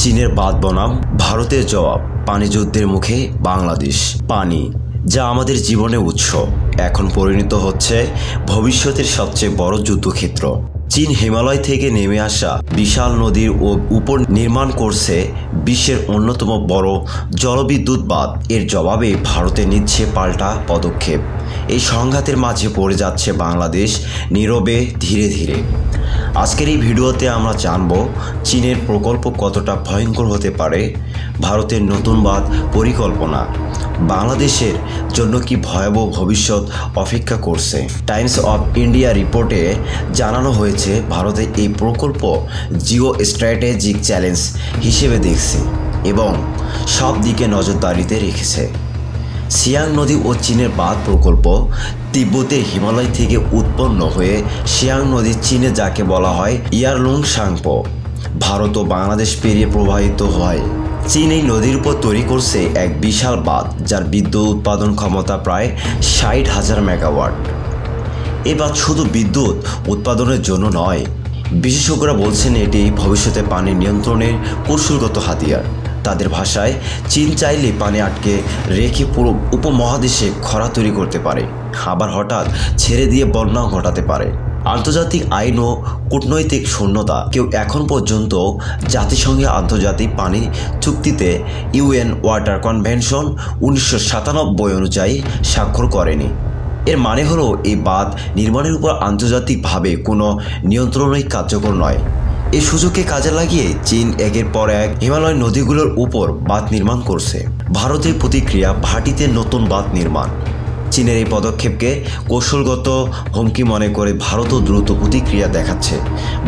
চীনের বাঁধ বনাম ভারতের জবাব, পানি যুদ্ধের মুখে বাংলাদেশ। পানি, যা আমাদের জীবনের উৎস, এখন পরিণত হচ্ছে ভবিষ্যতের সবচেয়ে বড় যুদ্ধক্ষেত্র। চীন হিমালয় থেকে নেমে আসা বিশাল নদীর উপর নির্মাণ করছে বিশ্বের অন্যতম বড় জলবিদ্যুৎ বাঁধ। এর জবাবে ভারতে নিচ্ছে পাল্টা পদক্ষেপ। এই সংঘাতের মাঝে পড়ে যাচ্ছে বাংলাদেশ নীরবে ধীরে ধীরে। আজকের এই ভিডিওতে আমরা জানব চীনের প্রকল্প কতটা ভয়ঙ্কর হতে পারে, ভারতের নতুন বাঁধ পরিকল্পনা বাংলাদেশের জন্য কি ভয়াবহ ভবিষ্যৎ অপেক্ষা করছে। টাইমস অফ ইন্ডিয়া রিপোর্টে জানানো হয়েছে ভারতের এই প্রকল্প জিও স্ট্র্যাটেজিক চ্যালেঞ্জ হিসেবে দেখছে এবং সব দিকে নজরদারিতে রেখেছে। সিয়াং নদী ও চীনের বাঁধ প্রকল্প, তিব্বতের হিমালয় থেকে উৎপন্ন হয়ে সিয়াং নদী চীনে যাকে বলা হয় ইয়ারলুং সাংপো, ভারত ও বাংলাদেশ পেরিয়ে প্রবাহিত হয়। চীন এই নদীর উপর তৈরি করছে এক বিশাল বাঁধ, যার বিদ্যুৎ উৎপাদন ক্ষমতা প্রায় 60,000 মেগাওয়াট। এই বাঁধ শুধু বিদ্যুৎ উৎপাদনের জন্য নয়, বিশেষজ্ঞরা বলছেন এটি ভবিষ্যতে পানি নিয়ন্ত্রণের কৌশলগত হাতিয়ার। তাদের ভাষায়, চীন চাইলে পানি আটকে রেখে পুরো উপমহাদেশে খরা তৈরি করতে পারে, আবার হঠাৎ ছেড়ে দিয়ে বন্যাও ঘটাতে পারে। আন্তর্জাতিক আইন ও কূটনৈতিক শূন্যতা, কেউ এখন পর্যন্ত জাতিসংঘের আন্তর্জাতিক পানি চুক্তিতে ইউএন ওয়াটার কনভেনশন 1997 অনুযায়ী স্বাক্ষর করেনি। এর মানে হলো এই বাঁধ নির্মাণের উপর আন্তর্জাতিকভাবে কোনো নিয়ন্ত্রণই কার্যকর নয়। এই সুযোগকে কাজে লাগিয়ে চীন একের পর এক হিমালয় নদীগুলোর উপর বাঁধ নির্মাণ করছে। ভারতের প্রতিক্রিয়া, ভাটিতে নতুন বাঁধ নির্মাণ। চীনের এই পদক্ষেপকে কৌশলগত হুমকি মনে করে ভারতও দ্রুত প্রতিক্রিয়া দেখাচ্ছে।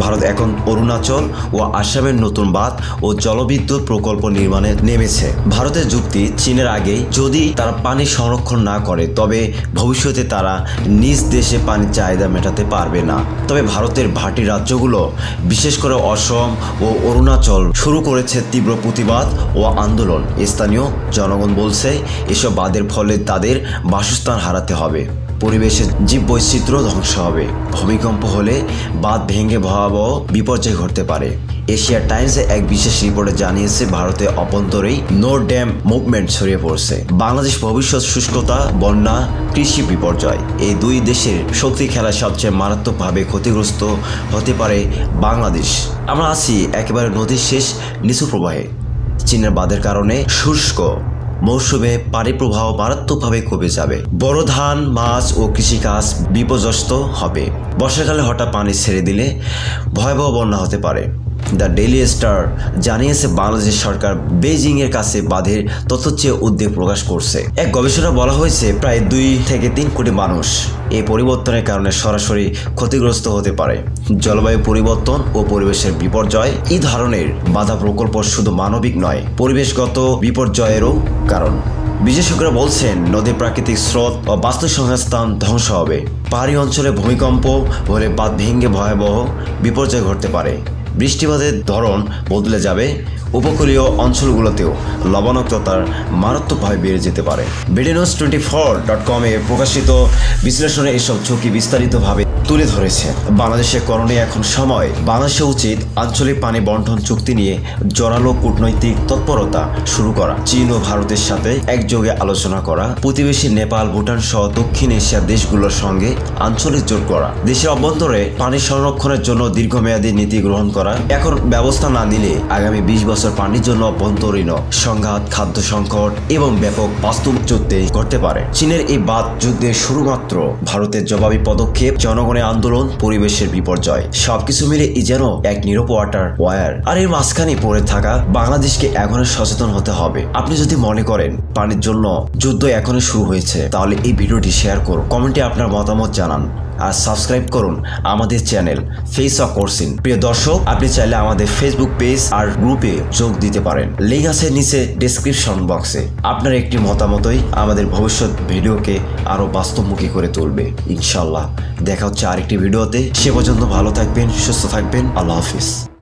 ভারত এখন অরুণাচল ও আসামের নতুন বাঁধ ও জলবিদ্যুৎ প্রকল্প নির্মাণে নেমেছে। ভারতের যুক্তি, চীনের আগেই যদি তারা পানি সংরক্ষণ না করে তবে ভবিষ্যতে তারা নিজ দেশে পানির চাহিদা মেটাতে পারবে না। তবে ভারতের ভাটি রাজ্যগুলো, বিশেষ করে অসম ও অরুণাচল, শুরু করেছে তীব্র প্রতিবাদ ও আন্দোলন। স্থানীয় জনগণ বলছে এসব বাঁধের ফলে তাদের বাসস্থান হারাতে হবে, পরিবেশের জীববৈচিত্র্য ধ্বংস হবে, ভূমিকম্প হলে বাঁধ ভেঙে ভয়াবহ বিপর্যয় ঘটতে পারে। এশিয়া টাইমসে এক বিশেষ রিপোর্টে জানিয়েছে ভারতের অভ্যন্তরেই নো ড্যাম মুভমেন্ট ছড়িয়ে পড়ছে। বাংলাদেশ ভবিষ্যৎ শুষ্কতা, বন্যা, কৃষি বিপর্যয়, এই দুই দেশের শক্তি খেলায় সবচেয়ে মারাত্মকভাবে ক্ষতিগ্রস্ত হতে পারে বাংলাদেশ। আমরা আছি একেবারে নদীর শেষ নিচু প্রবাহে। চীনের বাঁধের কারণে শুষ্ক মৌসুমে পানি প্রবাহ মারাত্মকভাবে কমে যাবে। বড় ধান, মাছ ও কৃষিকাজ বিপর্যস্ত হবে। বর্ষাকালে হঠাৎ পানি ছেড়ে দিলে ভয়াবহ বন্যা হতে পারে। দ্য ডেইলি স্টার জানিয়েছে বাংলাদেশ সরকার বেইজিংয়ের কাছে বাঁধের তথ্য চেয়ে উদ্বেগ প্রকাশ করছে। এক গবেষণা বলা হয়েছে প্রায় 2 থেকে 3 কোটি মানুষ এই পরিবর্তনের কারণে সরাসরি ক্ষতিগ্রস্ত হতে পারে। জলবায়ু পরিবর্তন ও পরিবেশের বিপর্যয়, এই ধরনের বাধা প্রকল্প শুধু মানবিক নয়, পরিবেশগত বিপর্যয়েরও কারণ। বিশেষজ্ঞরা বলছেন নদীর প্রাকৃতিক স্রোত ও বাস্তুসংস্থান ধ্বংস হবে। পাহাড়ি অঞ্চলে ভূমিকম্প হলে বাঁধ ভেঙে ভয়াবহ বিপর্যয় ঘটতে পারে। বৃষ্টিপাতের ধরন বদলে যাবে। উপকূলীয় অঞ্চলগুলোতেও লবণাক্ততার মারাত্মকভাবে বেড়ে যেতে পারে। BDNews24.com এ প্রকাশিত বিশ্লেষণে এসব ঝুঁকি বিস্তারিতভাবে তুলে ধরেছে। বাংলাদেশের করণীয় এখন সময়। বাংলাদেশে উচিত আঞ্চলিক পানি বন্টন চুক্তি নিয়ে জোরালো কূটনৈতিক তৎপরতা শুরু করা, চীন ও ভারতের সাথে একযোগে আলোচনা করা, প্রতিবেশী নেপাল, ভুটান সহ দক্ষিণ এশিয়ার দেশগুলোর সঙ্গে আঞ্চলিক জোট করা, দেশের অভ্যন্তরে পানি সংরক্ষণের জন্য দীর্ঘমেয়াদী নীতি গ্রহণ করা। এখন ব্যবস্থা না নিলে আগামী 20 বছর পানির জন্য অভ্যন্তরীণ সংঘাত, খাদ্য সংকট এবং ব্যাপক বাস্তুচ্যুতি ঘটতে পারে। চীনের এই বাঁধ যুদ্ধে শুধুমাত্র ভারতের জবাবি পদক্ষেপ, জনগণের আন্দোলন, পরিবেশের বিপর্যয়, সবকিছু মিলে যেন এক নীরব ওয়াটার ওয়ার। আর এর মাঝখানে পড়ে থাকা বাংলাদেশকে এখনই সচেতন হতে হবে। আপনি যদি মনে করেন পানির জন্য যুদ্ধ এখনই শুরু হয়েছে, তাহলে এই ভিডিওটি শেয়ার করুন, কমেন্টে আপনার মতামত জানান আর সাবস্ক্রাইব করুন আমাদের চ্যানেল ফেস অফ কোরসিন। প্রিয় দর্শক, আপনি চাইলে আমাদের ফেসবুক পেজ আর গ্রুপে যোগ দিতে পারেন, লিঙ্ক আছে নিচে ডেসক্রিপশন বক্সে। আপনার একটি মতামতই আমাদের ভবিষ্যৎ ভিডিওকে আরো বাস্তবমুখী করে তুলবে। ইনশাআল্লাহ দেখা হচ্ছে আরেকটি ভিডিওতে। সে পর্যন্ত ভালো থাকবেন, সুস্থ থাকবেন। আল্লাহ হাফিজ।